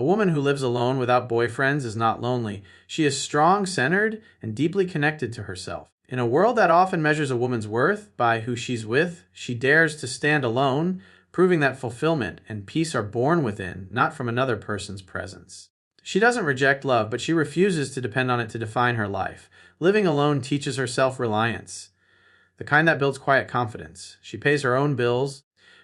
woman who lives alone without boyfriends is not lonely. She is strong, centered, and deeply connected to herself. In a world that often measures a woman's worth by who she's with, she dares to stand alone, proving that fulfillment and peace are born within, not from another person's presence. She doesn't reject love, but she refuses to depend on it to define her life. Living alone teaches her self-reliance, the kind that builds quiet confidence. She pays her own bills,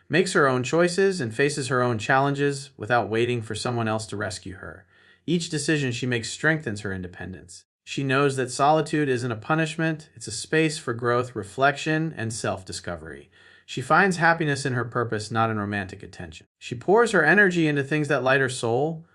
makes her own choices, and faces her own challenges without waiting for someone else to rescue her. Each decision she makes strengthens her independence. She knows that solitude isn't a punishment, it's a space for growth, reflection, and self-discovery. She finds happiness in her purpose, not in romantic attention. She pours her energy into things that light her soul,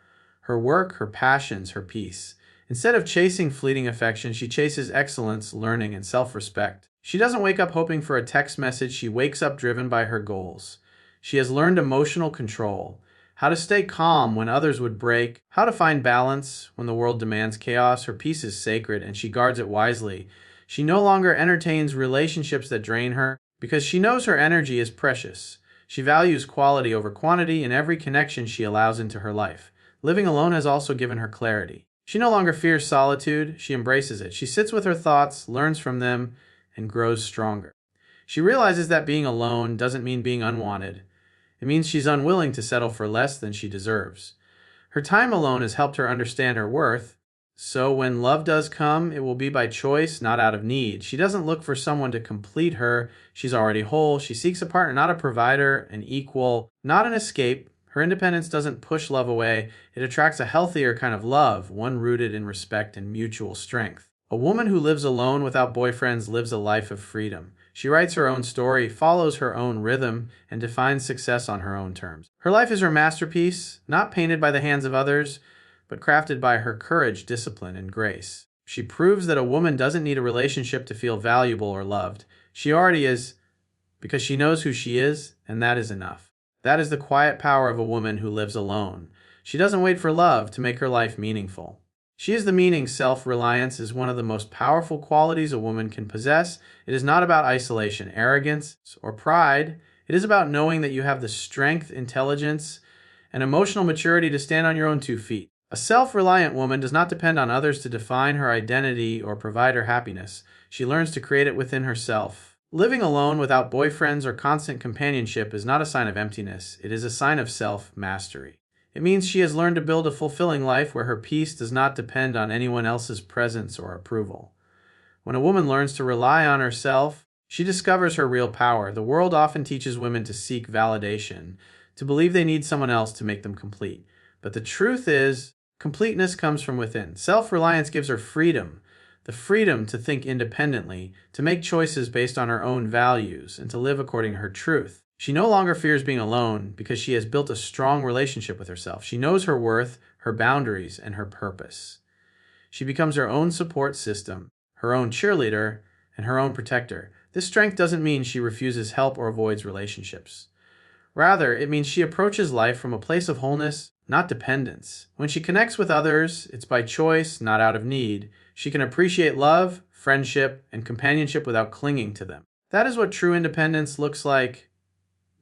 her work, her passions, her peace. Instead of chasing fleeting affection, she chases excellence, learning, and self-respect. She doesn't wake up hoping for a text message, she wakes up driven by her goals. She has learned emotional control, how to stay calm when others would break, how to find balance when the world demands chaos. Her peace is sacred, and she guards it wisely. She no longer entertains relationships that drain her, because she knows her energy is precious. She values quality over quantity in every connection she allows into her life. Living alone has also given her clarity. She no longer fears solitude, she embraces it. She sits with her thoughts, learns from them, and grows stronger. She realizes that being alone doesn't mean being unwanted. It means she's unwilling to settle for less than she deserves. Her time alone has helped her understand her worth, so when love does come, it will be by choice, not out of need. She doesn't look for someone to complete her. She's already whole. She seeks a partner, not a provider, an equal, not an escape. Her independence doesn't push love away. It attracts a healthier kind of love, one rooted in respect and mutual strength. A woman who lives alone without boyfriends lives a life of freedom. She writes her own story, follows her own rhythm, and defines success on her own terms. Her life is her masterpiece, not painted by the hands of others, but crafted by her courage, discipline, and grace. She proves that a woman doesn't need a relationship to feel valuable or loved. She already is, because she knows who she is, and that is enough. That is the quiet power of a woman who lives alone. She doesn't wait for love to make her life meaningful. She is the meaning. Self-reliance is one of the most powerful qualities a woman can possess. It is not about isolation, arrogance, or pride. It is about knowing that you have the strength, intelligence, and emotional maturity to stand on your own 2 feet. A self-reliant woman does not depend on others to define her identity or provide her happiness. She learns to create it within herself. Living alone without boyfriends or constant companionship is not a sign of emptiness. It is a sign of self-mastery. It means she has learned to build a fulfilling life where her peace does not depend on anyone else's presence or approval. When a woman learns to rely on herself, she discovers her real power. The world often teaches women to seek validation, to believe they need someone else to make them complete. But the truth is, completeness comes from within. Self-reliance gives her freedom, the freedom to think independently, to make choices based on her own values, and to live according to her truth. She no longer fears being alone because she has built a strong relationship with herself. She knows her worth, her boundaries, and her purpose. She becomes her own support system, her own cheerleader, and her own protector. This strength doesn't mean she refuses help or avoids relationships. Rather, it means she approaches life from a place of wholeness, not dependence. When she connects with others, it's by choice, not out of need. She can appreciate love, friendship, and companionship without clinging to them. That is what true independence looks like.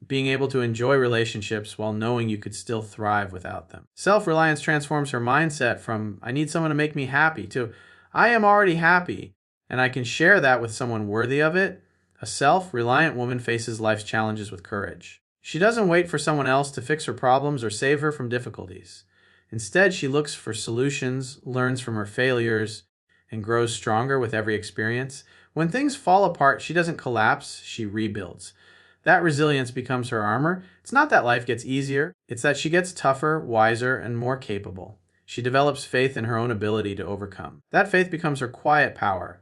Being able to enjoy relationships while knowing you could still thrive without them. Self-reliance transforms her mindset from, I need someone to make me happy, to, I am already happy, and I can share that with someone worthy of it. A self-reliant woman faces life's challenges with courage. She doesn't wait for someone else to fix her problems or save her from difficulties. Instead, she looks for solutions, learns from her failures, and grows stronger with every experience. When things fall apart, she doesn't collapse, she rebuilds. That resilience becomes her armor. It's not that life gets easier, it's that she gets tougher, wiser, and more capable. She develops faith in her own ability to overcome. That faith becomes her quiet power,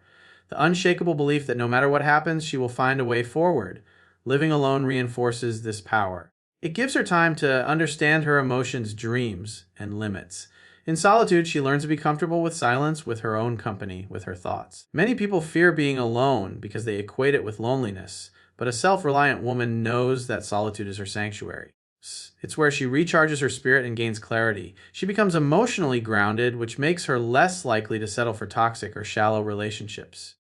the unshakable belief that no matter what happens, she will find a way forward. Living alone reinforces this power. It gives her time to understand her emotions, dreams, and limits. In solitude, she learns to be comfortable with silence, with her own company, with her thoughts. Many people fear being alone because they equate it with loneliness. But a self-reliant woman knows that solitude is her sanctuary. It's where she recharges her spirit and gains clarity. She becomes emotionally grounded, which makes her less likely to settle for toxic or shallow relationships.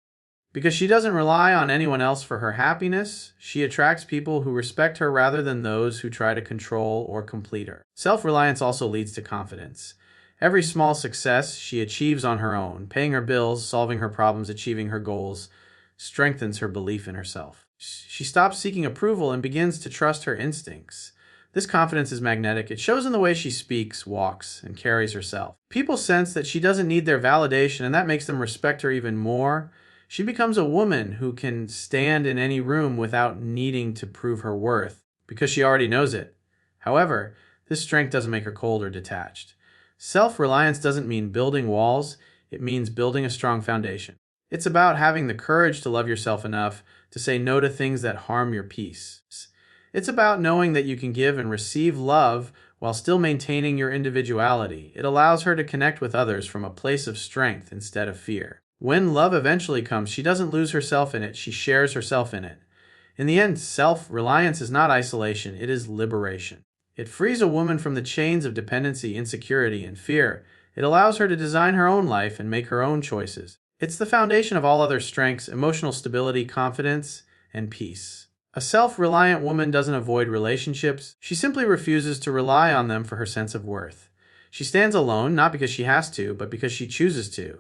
Because she doesn't rely on anyone else for her happiness, she attracts people who respect her rather than those who try to control or complete her. Self-reliance also leads to confidence. Every small success she achieves on her own, paying her bills, solving her problems, achieving her goals, strengthens her belief in herself. She stops seeking approval and begins to trust her instincts. This confidence is magnetic. It shows in the way she speaks, walks, and carries herself. People sense that she doesn't need their validation, and that makes them respect her even more. She becomes a woman who can stand in any room without needing to prove her worth, because she already knows it. However, this strength doesn't make her cold or detached. Self-reliance doesn't mean building walls, it means building a strong foundation. It's about having the courage to love yourself enough to say no to things that harm your peace. It's about knowing that you can give and receive love while still maintaining your individuality. It allows her to connect with others from a place of strength instead of fear. When love eventually comes, she doesn't lose herself in it, she shares herself in it. In the end, self-reliance is not isolation, it is liberation. It frees a woman from the chains of dependency, insecurity, and fear. It allows her to design her own life and make her own choices. It's the foundation of all other strengths: emotional stability, confidence, and peace. A self-reliant woman doesn't avoid relationships. She simply refuses to rely on them for her sense of worth. She stands alone, not because she has to, but because she chooses to.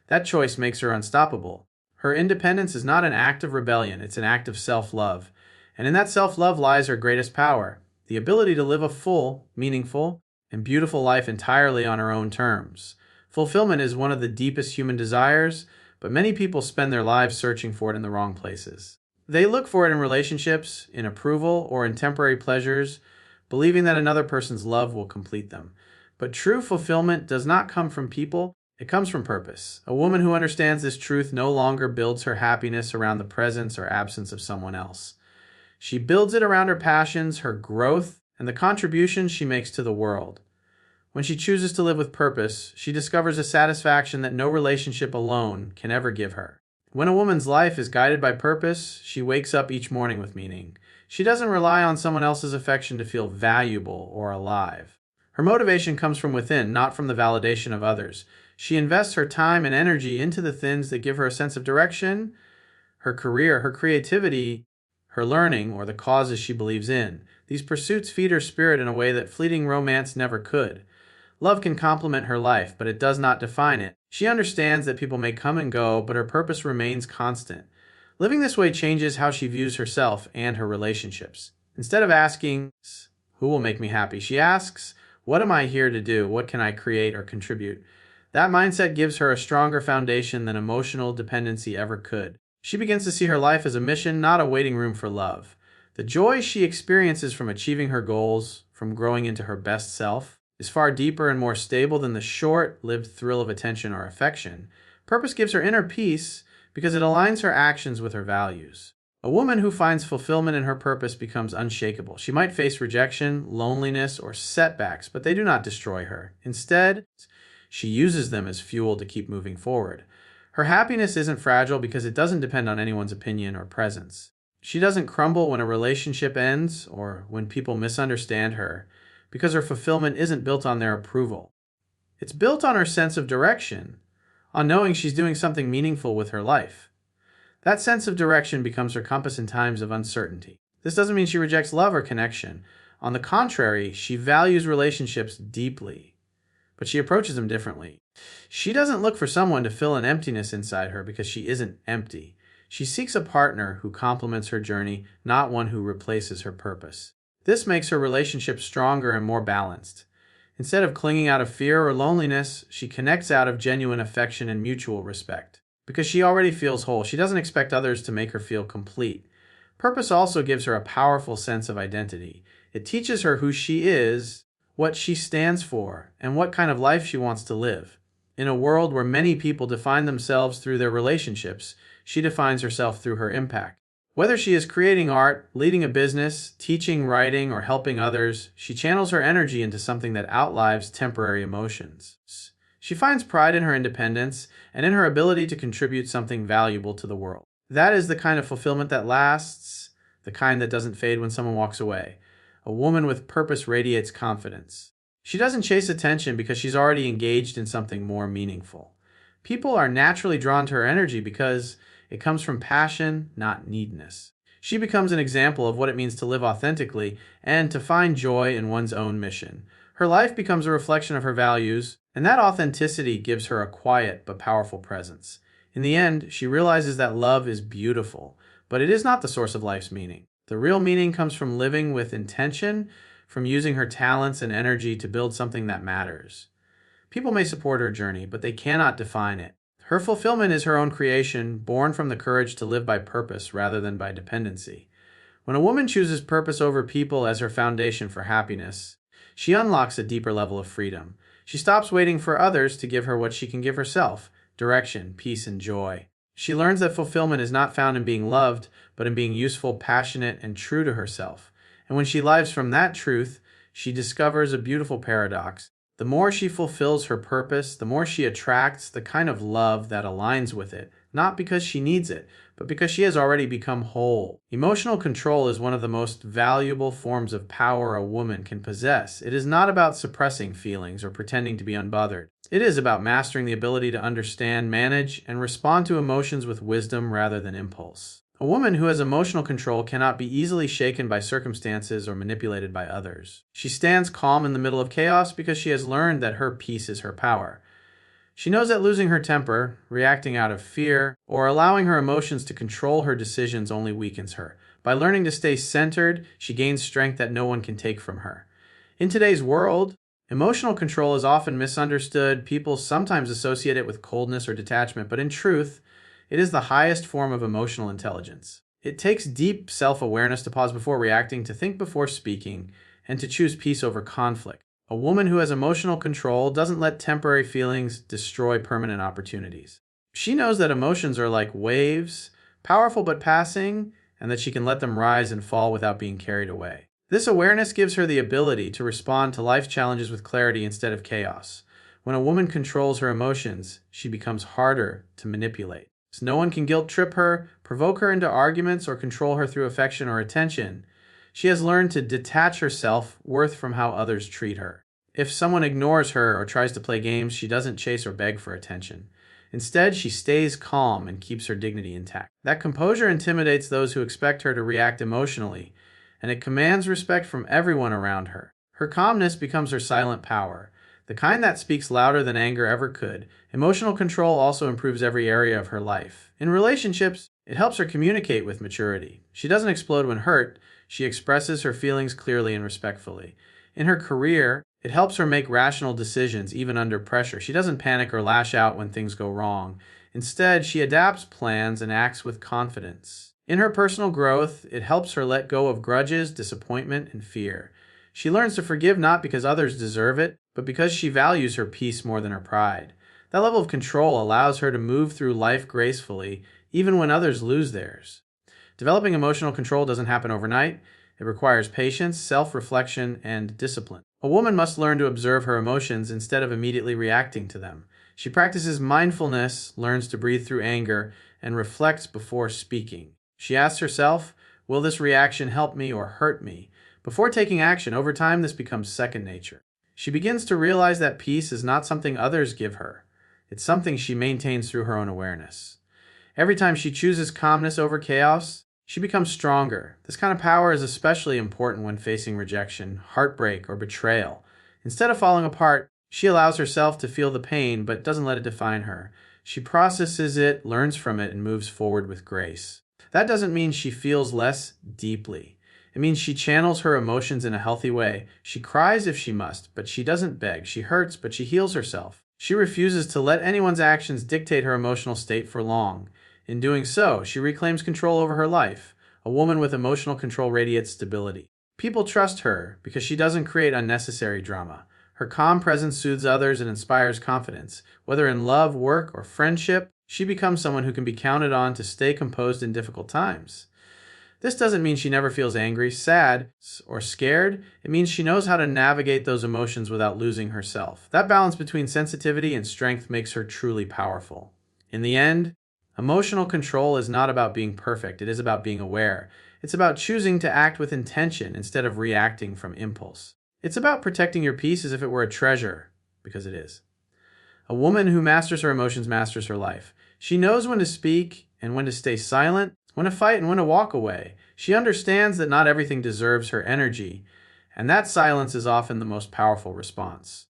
That choice makes her unstoppable. Her independence is not an act of rebellion, it's an act of self-love. And in that self-love lies her greatest power, the ability to live a full, meaningful, and beautiful life entirely on her own terms. Fulfillment is one of the deepest human desires, but many people spend their lives searching for it in the wrong places. They look for it in relationships, in approval, or in temporary pleasures, believing that another person's love will complete them. But true fulfillment does not come from people, it comes from purpose. A woman who understands this truth no longer builds her happiness around the presence or absence of someone else. She builds it around her passions, her growth, and the contributions she makes to the world. When she chooses to live with purpose, she discovers a satisfaction that no relationship alone can ever give her. When a woman's life is guided by purpose, she wakes up each morning with meaning. She doesn't rely on someone else's affection to feel valuable or alive. Her motivation comes from within, not from the validation of others. She invests her time and energy into the things that give her a sense of direction, her career, her creativity, her learning, or the causes she believes in. These pursuits feed her spirit in a way that fleeting romance never could. Love can complement her life, but it does not define it. She understands that people may come and go, but her purpose remains constant. Living this way changes how she views herself and her relationships. Instead of asking, "Who will make me happy?" she asks, "What am I here to do? What can I create or contribute?" That mindset gives her a stronger foundation than emotional dependency ever could. She begins to see her life as a mission, not a waiting room for love. The joy she experiences from achieving her goals, from growing into her best self, is far deeper and more stable than the short-lived thrill of attention or affection. Purpose gives her inner peace because it aligns her actions with her values. A woman who finds fulfillment in her purpose becomes unshakable. She might face rejection, loneliness, or setbacks, but they do not destroy her. Instead, she uses them as fuel to keep moving forward. Her happiness isn't fragile because it doesn't depend on anyone's opinion or presence. She doesn't crumble when a relationship ends or when people misunderstand her, because her fulfillment isn't built on their approval. It's built on her sense of direction, on knowing she's doing something meaningful with her life. That sense of direction becomes her compass in times of uncertainty. This doesn't mean she rejects love or connection. On the contrary, she values relationships deeply, but she approaches them differently. She doesn't look for someone to fill an emptiness inside her because she isn't empty. She seeks a partner who complements her journey, not one who replaces her purpose. This makes her relationship stronger and more balanced. Instead of clinging out of fear or loneliness, she connects out of genuine affection and mutual respect. Because she already feels whole, she doesn't expect others to make her feel complete. Purpose also gives her a powerful sense of identity. It teaches her who she is, what she stands for, and what kind of life she wants to live. In a world where many people define themselves through their relationships, she defines herself through her impact. Whether she is creating art, leading a business, teaching, writing, or helping others, she channels her energy into something that outlives temporary emotions. She finds pride in her independence and in her ability to contribute something valuable to the world. That is the kind of fulfillment that lasts, the kind that doesn't fade when someone walks away. A woman with purpose radiates confidence. She doesn't chase attention because she's already engaged in something more meaningful. People are naturally drawn to her energy because It comes from passion, not neediness. She becomes an example of what it means to live authentically and to find joy in one's own mission. Her life becomes a reflection of her values, and that authenticity gives her a quiet but powerful presence. In the end, she realizes that love is beautiful, but it is not the source of life's meaning. The real meaning comes from living with intention, from using her talents and energy to build something that matters. People may support her journey, but they cannot define it. Her fulfillment is her own creation, born from the courage to live by purpose rather than by dependency. When a woman chooses purpose over people as her foundation for happiness, she unlocks a deeper level of freedom. She stops waiting for others to give her what she can give herself: direction, peace, and joy. She learns that fulfillment is not found in being loved, but in being useful, passionate, and true to herself. And when she lives from that truth, she discovers a beautiful paradox. The more she fulfills her purpose, the more she attracts the kind of love that aligns with it, not because she needs it, but because she has already become whole. Emotional control is one of the most valuable forms of power a woman can possess. It is not about suppressing feelings or pretending to be unbothered. It is about mastering the ability to understand, manage, and respond to emotions with wisdom rather than impulse. A woman who has emotional control cannot be easily shaken by circumstances or manipulated by others. She stands calm in the middle of chaos because she has learned that her peace is her power. She knows that losing her temper, reacting out of fear, or allowing her emotions to control her decisions only weakens her. By learning to stay centered, she gains strength that no one can take from her. In today's world, emotional control is often misunderstood. People sometimes associate it with coldness or detachment, but in truth, it is the highest form of emotional intelligence. It takes deep self-awareness to pause before reacting, to think before speaking, and to choose peace over conflict. A woman who has emotional control doesn't let temporary feelings destroy permanent opportunities. She knows that emotions are like waves, powerful but passing, and that she can let them rise and fall without being carried away. This awareness gives her the ability to respond to life's challenges with clarity instead of chaos. When a woman controls her emotions, she becomes harder to manipulate. So no one can guilt trip her, provoke her into arguments, or control her through affection or attention. She has learned to detach her self-worth from how others treat her. If someone ignores her or tries to play games, she doesn't chase or beg for attention. Instead, she stays calm and keeps her dignity intact. That composure intimidates those who expect her to react emotionally, and it commands respect from everyone around her. Her calmness becomes her silent power, the kind that speaks louder than anger ever could. Emotional control also improves every area of her life. In relationships, it helps her communicate with maturity. She doesn't explode when hurt. She expresses her feelings clearly and respectfully. In her career, it helps her make rational decisions even under pressure. She doesn't panic or lash out when things go wrong. Instead, she adapts plans and acts with confidence. In her personal growth, it helps her let go of grudges, disappointment, and fear. She learns to forgive not because others deserve it, but because she values her peace more than her pride. That level of control allows her to move through life gracefully, even when others lose theirs. Developing emotional control doesn't happen overnight. It requires patience, self-reflection, and discipline. A woman must learn to observe her emotions instead of immediately reacting to them. She practices mindfulness, learns to breathe through anger, and reflects before speaking. She asks herself, will this reaction help me or hurt me? Before taking action, over time this becomes second nature. She begins to realize that peace is not something others give her. It's something she maintains through her own awareness. Every time she chooses calmness over chaos, she becomes stronger. This kind of power is especially important when facing rejection, heartbreak, or betrayal. Instead of falling apart, she allows herself to feel the pain but doesn't let it define her. She processes it, learns from it, and moves forward with grace. That doesn't mean she feels less deeply. It means she channels her emotions in a healthy way. She cries if she must, but she doesn't beg. She hurts, but she heals herself. She refuses to let anyone's actions dictate her emotional state for long. In doing so, she reclaims control over her life. A woman with emotional control radiates stability. People trust her because she doesn't create unnecessary drama. Her calm presence soothes others and inspires confidence. Whether in love, work, or friendship, she becomes someone who can be counted on to stay composed in difficult times. This doesn't mean she never feels angry, sad, or scared. It means she knows how to navigate those emotions without losing herself. That balance between sensitivity and strength makes her truly powerful. In the end, emotional control is not about being perfect. It is about being aware. It's about choosing to act with intention instead of reacting from impulse. It's about protecting your peace as if it were a treasure, because it is. A woman who masters her emotions masters her life. She knows when to speak and when to stay silent, when to fight and when to walk away. She understands that not everything deserves her energy, and that silence is often the most powerful response.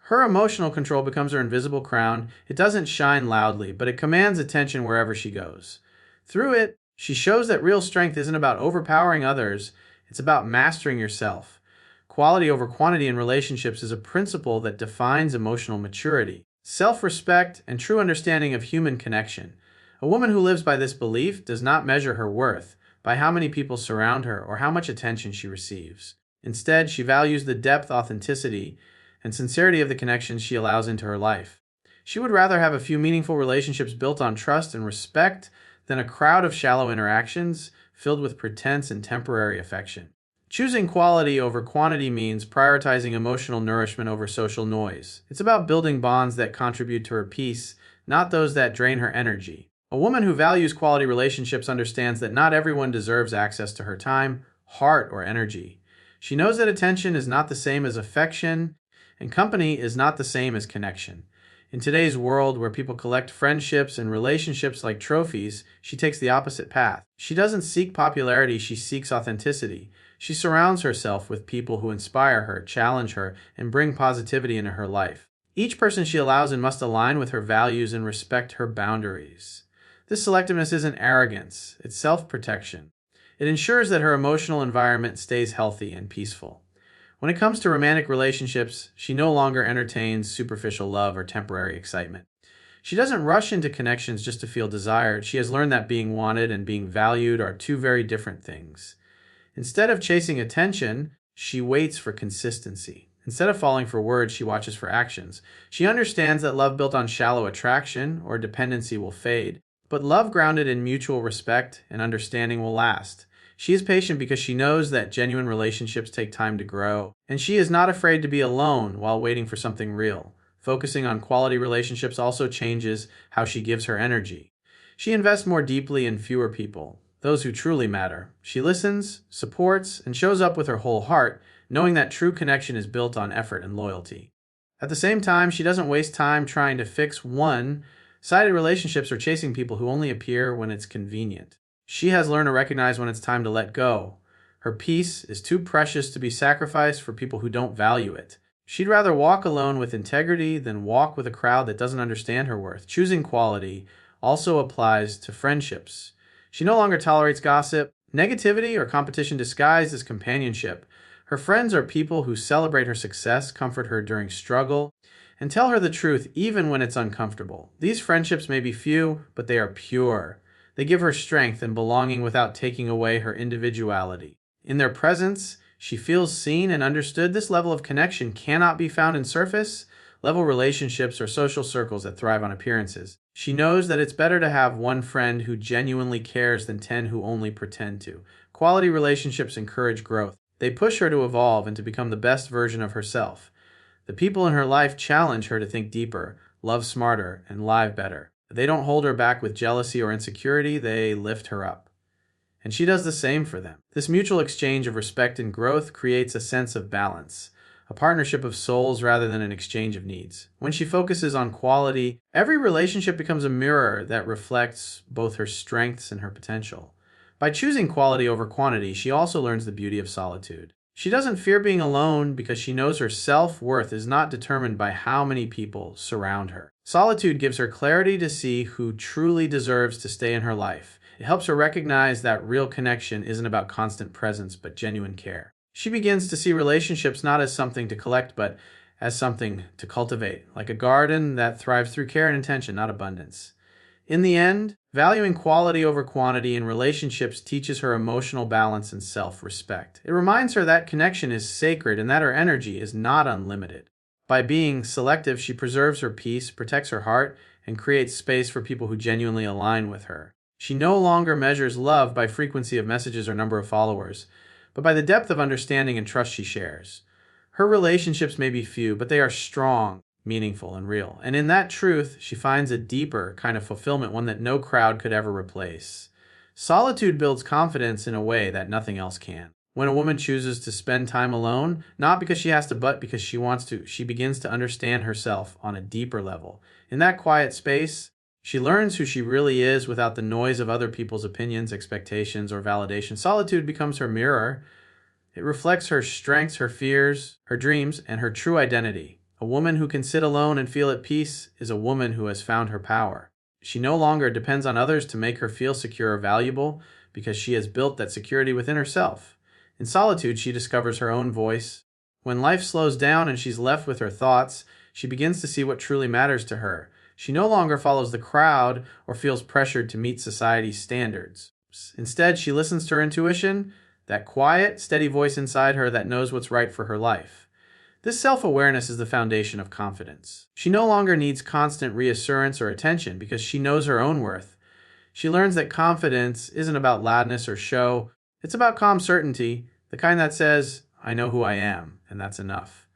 Her emotional control becomes her invisible crown. It doesn't shine loudly, but it commands attention wherever she goes. Through it, she shows that real strength isn't about overpowering others, it's about mastering yourself. Quality over quantity in relationships is a principle that defines emotional maturity, self-respect, and true understanding of human connection. A woman who lives by this belief does not measure her worth by how many people surround her or how much attention she receives. Instead, she values the depth, authenticity, and sincerity of the connections she allows into her life. She would rather have a few meaningful relationships built on trust and respect than a crowd of shallow interactions filled with pretense and temporary affection. Choosing quality over quantity means prioritizing emotional nourishment over social noise. It's about building bonds that contribute to her peace, not those that drain her energy. A woman who values quality relationships understands that not everyone deserves access to her time, heart, or energy. She knows that attention is not the same as affection, and company is not the same as connection. In today's world where people collect friendships and relationships like trophies, she takes the opposite path. She doesn't seek popularity, she seeks authenticity. She surrounds herself with people who inspire her, challenge her, and bring positivity into her life. Each person she allows in must align with her values and respect her boundaries. This selectiveness isn't arrogance, it's self-protection. It ensures that her emotional environment stays healthy and peaceful. When it comes to romantic relationships, she no longer entertains superficial love or temporary excitement. She doesn't rush into connections just to feel desired. She has learned that being wanted and being valued are two very different things. Instead of chasing attention, she waits for consistency. Instead of falling for words, she watches for actions. She understands that love built on shallow attraction or dependency will fade, but love grounded in mutual respect and understanding will last. She is patient because she knows that genuine relationships take time to grow, and she is not afraid to be alone while waiting for something real. Focusing on quality relationships also changes how she gives her energy. She invests more deeply in fewer people, those who truly matter. She listens, supports, and shows up with her whole heart, knowing that true connection is built on effort and loyalty. At the same time, she doesn't waste time trying to fix one-sided relationships or chasing people who only appear when it's convenient. She has learned to recognize when it's time to let go. Her peace is too precious to be sacrificed for people who don't value it. She'd rather walk alone with integrity than walk with a crowd that doesn't understand her worth. Choosing quality also applies to friendships. She no longer tolerates gossip, negativity, or competition disguised as companionship. Her friends are people who celebrate her success, comfort her during struggle, and tell her the truth even when it's uncomfortable. These friendships may be few, but they are pure. They give her strength and belonging without taking away her individuality. In their presence, she feels seen and understood. This level of connection cannot be found in surface-level relationships or social circles that thrive on appearances. She knows that it's better to have one friend who genuinely cares than 10 who only pretend to. Quality relationships encourage growth. They push her to evolve and to become the best version of herself. The people in her life challenge her to think deeper, love smarter, and live better. They don't hold her back with jealousy or insecurity, they lift her up. And she does the same for them. This mutual exchange of respect and growth creates a sense of balance, a partnership of souls rather than an exchange of needs. When she focuses on quality, every relationship becomes a mirror that reflects both her strengths and her potential. By choosing quality over quantity, she also learns the beauty of solitude. She doesn't fear being alone because she knows her self-worth is not determined by how many people surround her. Solitude gives her clarity to see who truly deserves to stay in her life. It helps her recognize that real connection isn't about constant presence, but genuine care. She begins to see relationships not as something to collect, but as something to cultivate, like a garden that thrives through care and intention, not abundance. In the end, valuing quality over quantity in relationships teaches her emotional balance and self-respect. It reminds her that connection is sacred and that her energy is not unlimited. By being selective, she preserves her peace, protects her heart, and creates space for people who genuinely align with her. She no longer measures love by frequency of messages or number of followers, but by the depth of understanding and trust she shares. Her relationships may be few, but they are strong, meaningful, and real. And in that truth, she finds a deeper kind of fulfillment, one that no crowd could ever replace. Solitude builds confidence in a way that nothing else can. When a woman chooses to spend time alone, not because she has to, but because she wants to, she begins to understand herself on a deeper level. In that quiet space, She learns who she really is without the noise of other people's opinions, expectations, or validation. Solitude becomes her mirror. It reflects her strengths, her fears, her dreams, and her true identity. A woman who can sit alone and feel at peace is a woman who has found her power. She no longer depends on others to make her feel secure or valuable because she has built that security within herself. In solitude, she discovers her own voice. When life slows down and she's left with her thoughts, she begins to see what truly matters to her. She no longer follows the crowd or feels pressured to meet society's standards. Instead, she listens to her intuition, that quiet, steady voice inside her that knows what's right for her life. This self-awareness is the foundation of confidence. She no longer needs constant reassurance or attention because she knows her own worth. She learns that confidence isn't about loudness or show. It's about calm certainty, the kind that says, I know who I am, and that's enough.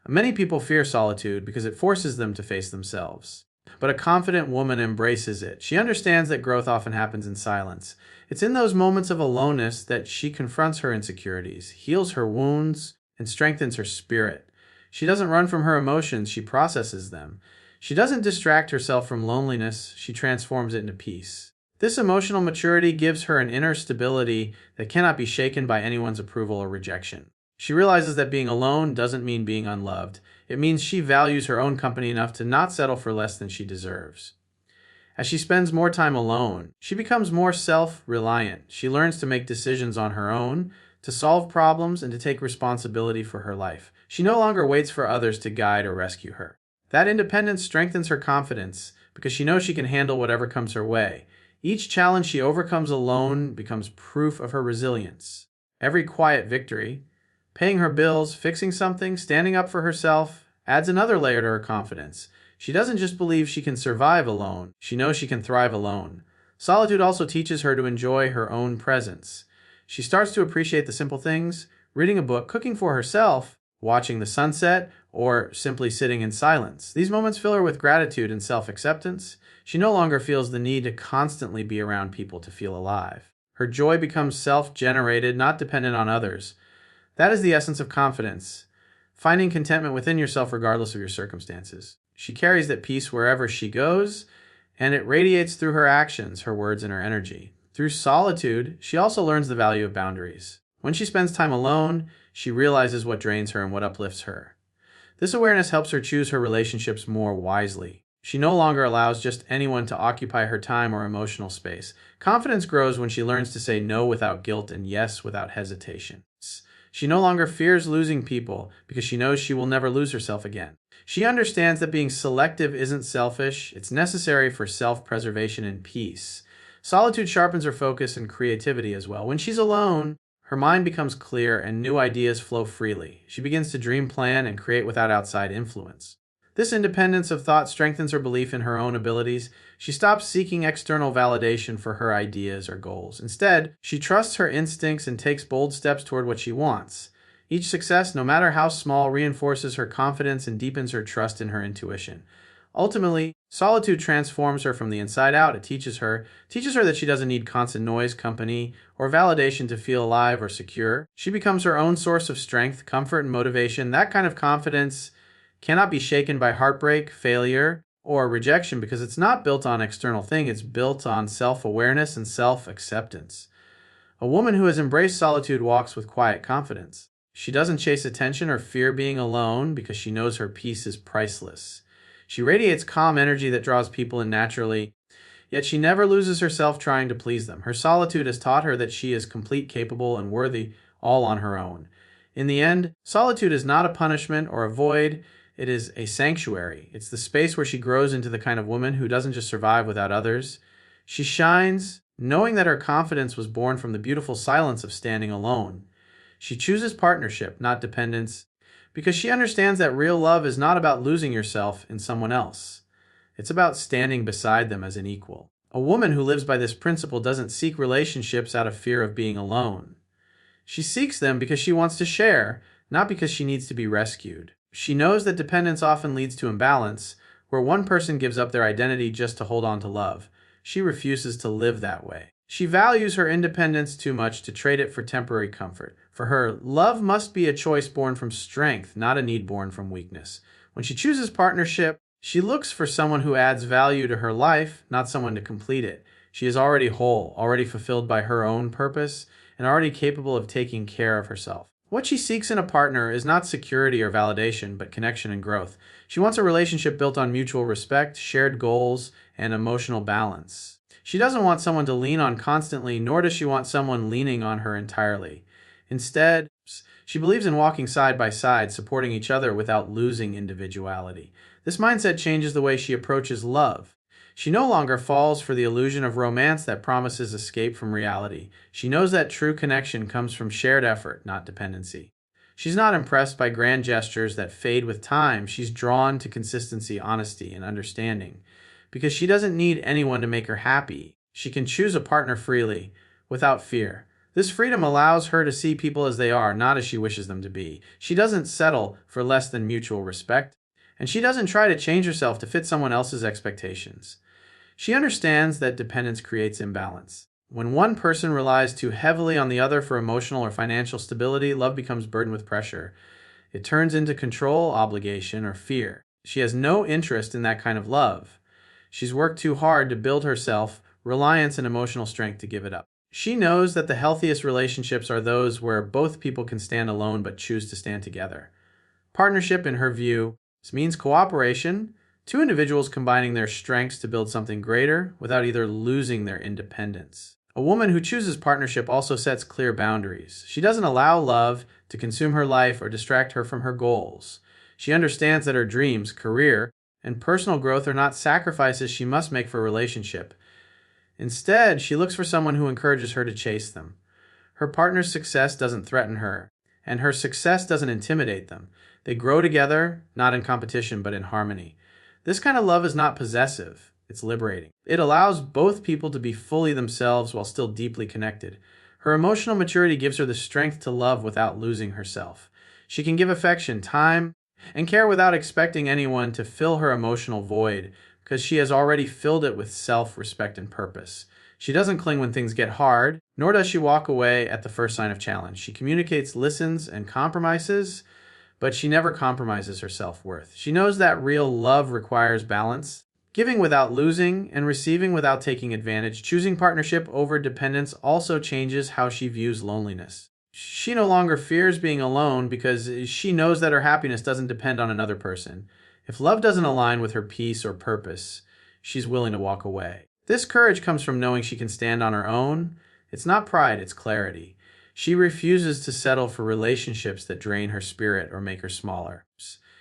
Many people fear solitude because it forces them to face themselves. But a confident woman embraces it. She understands that growth often happens in silence. It's in those moments of aloneness that she confronts her insecurities, heals her wounds, and strengthens her spirit. She doesn't run from her emotions, she processes them. She doesn't distract herself from loneliness, she transforms it into peace. This emotional maturity gives her an inner stability that cannot be shaken by anyone's approval or rejection. She realizes that being alone doesn't mean being unloved. It means she values her own company enough to not settle for less than she deserves. As she spends more time alone, she becomes more self-reliant. She learns to make decisions on her own, to solve problems, and to take responsibility for her life. She no longer waits for others to guide or rescue her. That independence strengthens her confidence because she knows she can handle whatever comes her way. Each challenge she overcomes alone becomes proof of her resilience. Every quiet victory, paying her bills, fixing something, standing up for herself, adds another layer to her confidence. She doesn't just believe she can survive alone, she knows she can thrive alone. Solitude also teaches her to enjoy her own presence. She starts to appreciate the simple things, reading a book, cooking for herself, watching the sunset, or simply sitting in silence. These moments fill her with gratitude and self-acceptance. She no longer feels the need to constantly be around people to feel alive. Her joy becomes self-generated, not dependent on others. That is the essence of confidence, finding contentment within yourself regardless of your circumstances. She carries that peace wherever she goes, and it radiates through her actions, her words, and her energy. Through solitude, she also learns the value of boundaries. When she spends time alone, she realizes what drains her and what uplifts her. This awareness helps her choose her relationships more wisely. She no longer allows just anyone to occupy her time or emotional space. Confidence grows when she learns to say no without guilt and yes without hesitation. She no longer fears losing people because she knows she will never lose herself again. She understands that being selective isn't selfish, it's necessary for self-preservation and peace. Solitude sharpens her focus and creativity as well. When she's alone, her mind becomes clear and new ideas flow freely. She begins to dream, plan, and create without outside influence. This independence of thought strengthens her belief in her own abilities. She stops seeking external validation for her ideas or goals. Instead, she trusts her instincts and takes bold steps toward what she wants. Each success, no matter how small, reinforces her confidence and deepens her trust in her intuition. Ultimately, solitude transforms her from the inside out. It teaches her that she doesn't need constant noise, company, or validation to feel alive or secure. She becomes her own source of strength, comfort, and motivation. That kind of confidence cannot be shaken by heartbreak, failure, or rejection because it's not built on external things, it's built on self-awareness and self-acceptance. A woman who has embraced solitude walks with quiet confidence. She doesn't chase attention or fear being alone because she knows her peace is priceless. She radiates calm energy that draws people in naturally, yet she never loses herself trying to please them. Her solitude has taught her that she is complete, capable, and worthy all on her own. In the end, solitude is not a punishment or a void. It is a sanctuary. It's the space where she grows into the kind of woman who doesn't just survive without others. She shines, knowing that her confidence was born from the beautiful silence of standing alone. She chooses partnership, not dependence, because she understands that real love is not about losing yourself in someone else. It's about standing beside them as an equal. A woman who lives by this principle doesn't seek relationships out of fear of being alone. She seeks them because she wants to share, not because she needs to be rescued. She knows that dependence often leads to imbalance, where one person gives up their identity just to hold on to love. She refuses to live that way. She values her independence too much to trade it for temporary comfort. For her, love must be a choice born from strength, not a need born from weakness. When she chooses partnership, She looks for someone who adds value to her life, not someone to complete it. She is already whole, already fulfilled by her own purpose, and already capable of taking care of herself. What she seeks in a partner is not security or validation, but connection and growth. She wants a relationship built on mutual respect, shared goals, and emotional balance. She doesn't want someone to lean on constantly, nor does she want someone leaning on her entirely. Instead, she believes in walking side by side, supporting each other without losing individuality. This mindset changes the way she approaches love. She no longer falls for the illusion of romance that promises escape from reality. She knows that true connection comes from shared effort, not dependency. She's not impressed by grand gestures that fade with time. She's drawn to consistency, honesty, and understanding. Because she doesn't need anyone to make her happy. She can choose a partner freely, without fear. This freedom allows her to see people as they are, not as she wishes them to be. She doesn't settle for less than mutual respect, and she doesn't try to change herself to fit someone else's expectations. She understands that dependence creates imbalance. When one person relies too heavily on the other for emotional or financial stability, love becomes burdened with pressure. It turns into control, obligation, or fear. She has no interest in that kind of love. She's worked too hard to build herself reliance and emotional strength to give it up. She knows that the healthiest relationships are those where both people can stand alone but choose to stand together. Partnership, in her view, means cooperation, two individuals combining their strengths to build something greater without either losing their independence. A woman who chooses partnership also sets clear boundaries. She doesn't allow love to consume her life or distract her from her goals. She understands that her dreams, career, and personal growth are not sacrifices she must make for a relationship. Instead, she looks for someone who encourages her to chase them. Her partner's success doesn't threaten her, and her success doesn't intimidate them. They grow together, not in competition, but in harmony. This kind of love is not possessive. It's liberating. It allows both people to be fully themselves while still deeply connected. Her emotional maturity gives her the strength to love without losing herself. She can give affection, time, and care without expecting anyone to fill her emotional void, because she has already filled it with self-respect and purpose. She doesn't cling when things get hard, nor does she walk away at the first sign of challenge. She communicates, listens, and compromises, but she never compromises her self-worth. She knows that real love requires balance, giving without losing and receiving without taking advantage. Choosing partnership over dependence also changes how she views loneliness. She no longer fears being alone because she knows that her happiness doesn't depend on another person. If love doesn't align with her peace or purpose, she's willing to walk away. This courage comes from knowing she can stand on her own. It's not pride, it's clarity. She refuses to settle for relationships that drain her spirit or make her smaller.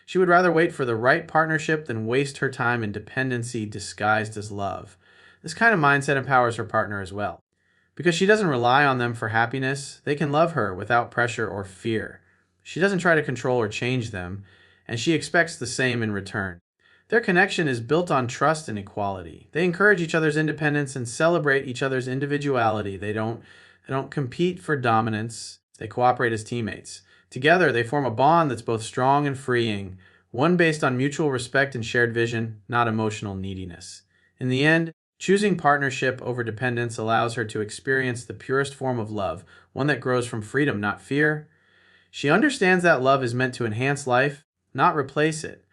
She would rather wait for the right partnership than waste her time in dependency disguised as love. This kind of mindset empowers her partner as well. Because she doesn't rely on them for happiness, they can love her without pressure or fear. She doesn't try to control or change them, and she expects the same in return. Their connection is built on trust and equality. They encourage each other's independence and celebrate each other's individuality. They don't compete for dominance. They cooperate as teammates. Together, they form a bond that's both strong and freeing, one based on mutual respect and shared vision, not emotional neediness. In the end, choosing partnership over dependence allows her to experience the purest form of love, one that grows from freedom, not fear. She understands that love is meant to enhance life, not replace it.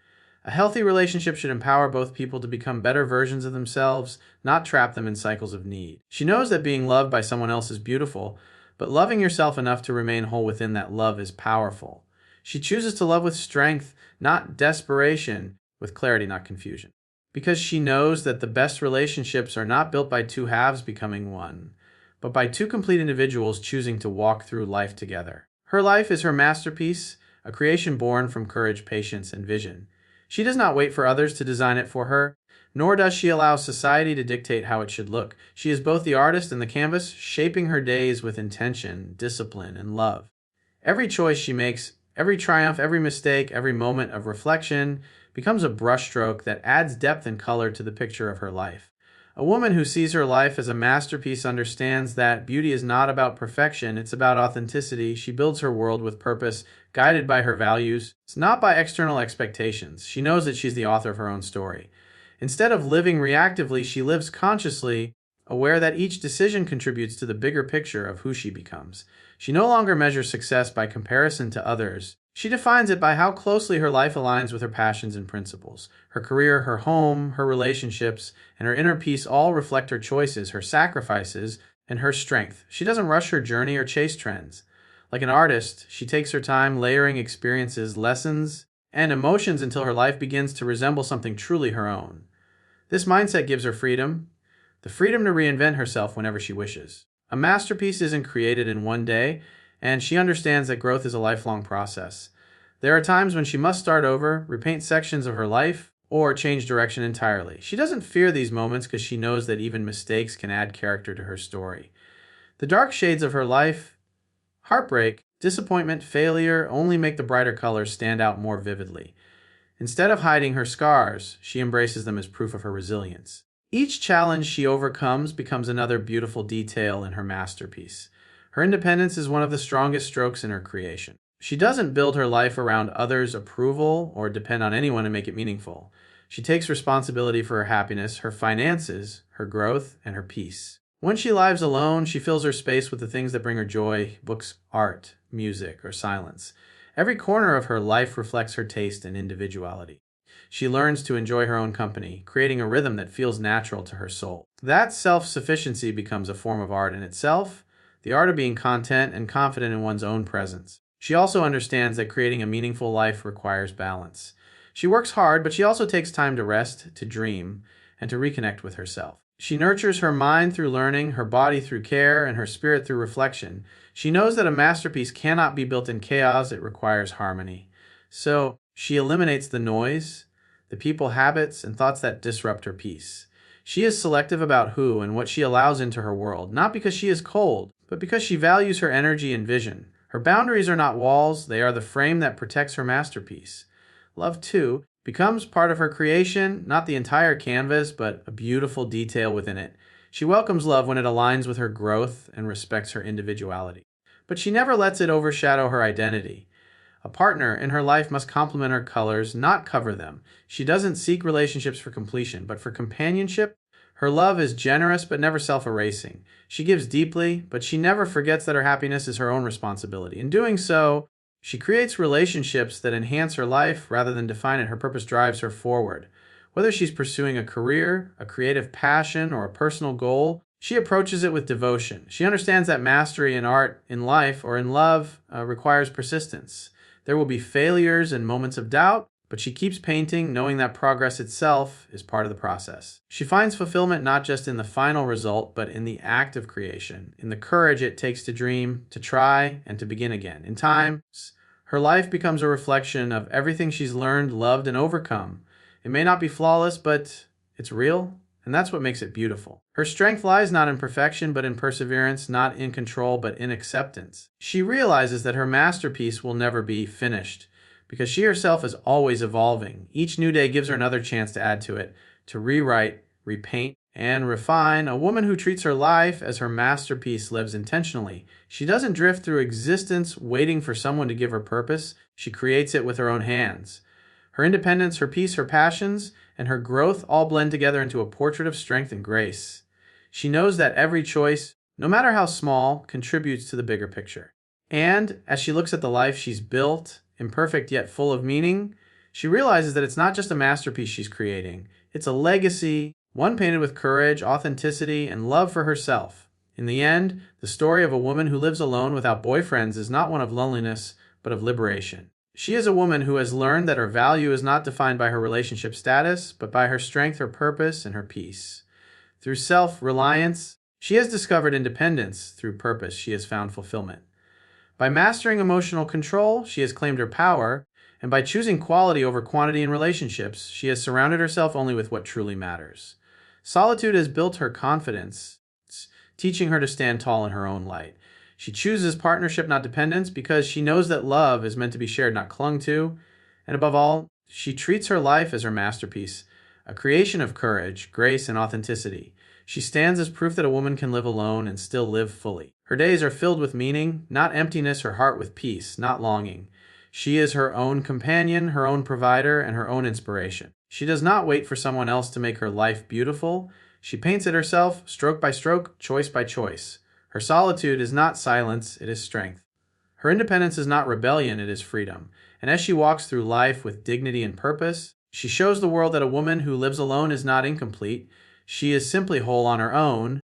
A healthy relationship should empower both people to become better versions of themselves, not trap them in cycles of need. She knows that being loved by someone else is beautiful, but loving yourself enough to remain whole within that love is powerful. She chooses to love with strength, not desperation, with clarity, not confusion. Because she knows that the best relationships are not built by two halves becoming one, but by two complete individuals choosing to walk through life together. Her life is her masterpiece, a creation born from courage, patience, and vision. She does not wait for others to design it for her, nor does she allow society to dictate how it should look. She is both the artist and the canvas, shaping her days with intention, discipline, and love. Every choice she makes, every triumph, every mistake, every moment of reflection becomes a brushstroke that adds depth and color to the picture of her life. A woman who sees her life as a masterpiece understands that beauty is not about perfection, it's about authenticity. She builds her world with purpose, guided by her values. It's not by external expectations. She knows that she's the author of her own story. Instead of living reactively, she lives consciously, aware that each decision contributes to the bigger picture of who she becomes. She no longer measures success by comparison to others. She defines it by how closely her life aligns with her passions and principles. Her career, her home, her relationships, and her inner peace all reflect her choices, her sacrifices, and her strength. She doesn't rush her journey or chase trends. Like an artist, she takes her time layering experiences, lessons, and emotions until her life begins to resemble something truly her own. This mindset gives her freedom, the freedom to reinvent herself whenever she wishes. A masterpiece isn't created in one day, and she understands that growth is a lifelong process. There are times when she must start over, repaint sections of her life, or change direction entirely. She doesn't fear these moments because she knows that even mistakes can add character to her story. The dark shades of her life, heartbreak, disappointment, failure, only make the brighter colors stand out more vividly. Instead of hiding her scars, she embraces them as proof of her resilience. Each challenge she overcomes becomes another beautiful detail in her masterpiece. Her independence is one of the strongest strokes in her creation. She doesn't build her life around others' approval or depend on anyone to make it meaningful. She takes responsibility for her happiness, her finances, her growth, and her peace. When she lives alone, she fills her space with the things that bring her joy: books, art, music, or silence. Every corner of her life reflects her taste and individuality. She learns to enjoy her own company, creating a rhythm that feels natural to her soul. That self-sufficiency becomes a form of art in itself, the art of being content and confident in one's own presence. She also understands that creating a meaningful life requires balance. She works hard, but she also takes time to rest, to dream, and to reconnect with herself. She nurtures her mind through learning, her body through care, and her spirit through reflection. She knows that a masterpiece cannot be built in chaos, it requires harmony. So, she eliminates the noise, the people, habits, and thoughts that disrupt her peace. She is selective about who and what she allows into her world, not because she is cold, but because she values her energy and vision. Her boundaries are not walls, they are the frame that protects her masterpiece. Love, too, becomes part of her creation, not the entire canvas, but a beautiful detail within it. She welcomes love when it aligns with her growth and respects her individuality. But she never lets it overshadow her identity. A partner in her life must complement her colors, not cover them. She doesn't seek relationships for completion, but for companionship. Her love is generous but never self-erasing. She gives deeply, but she never forgets that her happiness is her own responsibility. In doing so, she creates relationships that enhance her life rather than define it. Her purpose drives her forward. Whether she's pursuing a career, a creative passion, or a personal goal, she approaches it with devotion. She understands that mastery in art, in life, or in love requires persistence. There will be failures and moments of doubt, but she keeps painting, knowing that progress itself is part of the process. She finds fulfillment not just in the final result, but in the act of creation, in the courage it takes to dream, to try, and to begin again. In time, her life becomes a reflection of everything she's learned, loved, and overcome. It may not be flawless, but it's real, and that's what makes it beautiful. Her strength lies not in perfection, but in perseverance, not in control, but in acceptance. She realizes that her masterpiece will never be finished, because she herself is always evolving. Each new day gives her another chance to add to it, to rewrite, repaint, and refine. A woman who treats her life as her masterpiece lives intentionally. She doesn't drift through existence waiting for someone to give her purpose. She creates it with her own hands. Her independence, her peace, her passions, and her growth all blend together into a portrait of strength and grace. She knows that every choice, no matter how small, contributes to the bigger picture. And as she looks at the life she's built, imperfect yet full of meaning, she realizes that it's not just a masterpiece she's creating. It's a legacy, one painted with courage, authenticity, and love for herself. In the end, the story of a woman who lives alone without boyfriends is not one of loneliness, but of liberation. She is a woman who has learned that her value is not defined by her relationship status, but by her strength, her purpose, and her peace. Through self-reliance, she has discovered independence. Through purpose, she has found fulfillment. By mastering emotional control, she has claimed her power, and by choosing quality over quantity in relationships, she has surrounded herself only with what truly matters. Solitude has built her confidence, teaching her to stand tall in her own light. She chooses partnership, not dependence, because she knows that love is meant to be shared, not clung to. And above all, she treats her life as her masterpiece, a creation of courage, grace, and authenticity. She stands as proof that a woman can live alone and still live fully. Her days are filled with meaning, not emptiness, her heart with peace, not longing. She is her own companion, her own provider, and her own inspiration. She does not wait for someone else to make her life beautiful. She paints it herself, stroke by stroke, choice by choice. Her solitude is not silence, it is strength. Her independence is not rebellion, it is freedom. And as she walks through life with dignity and purpose, she shows the world that a woman who lives alone is not incomplete. She is simply whole on her own,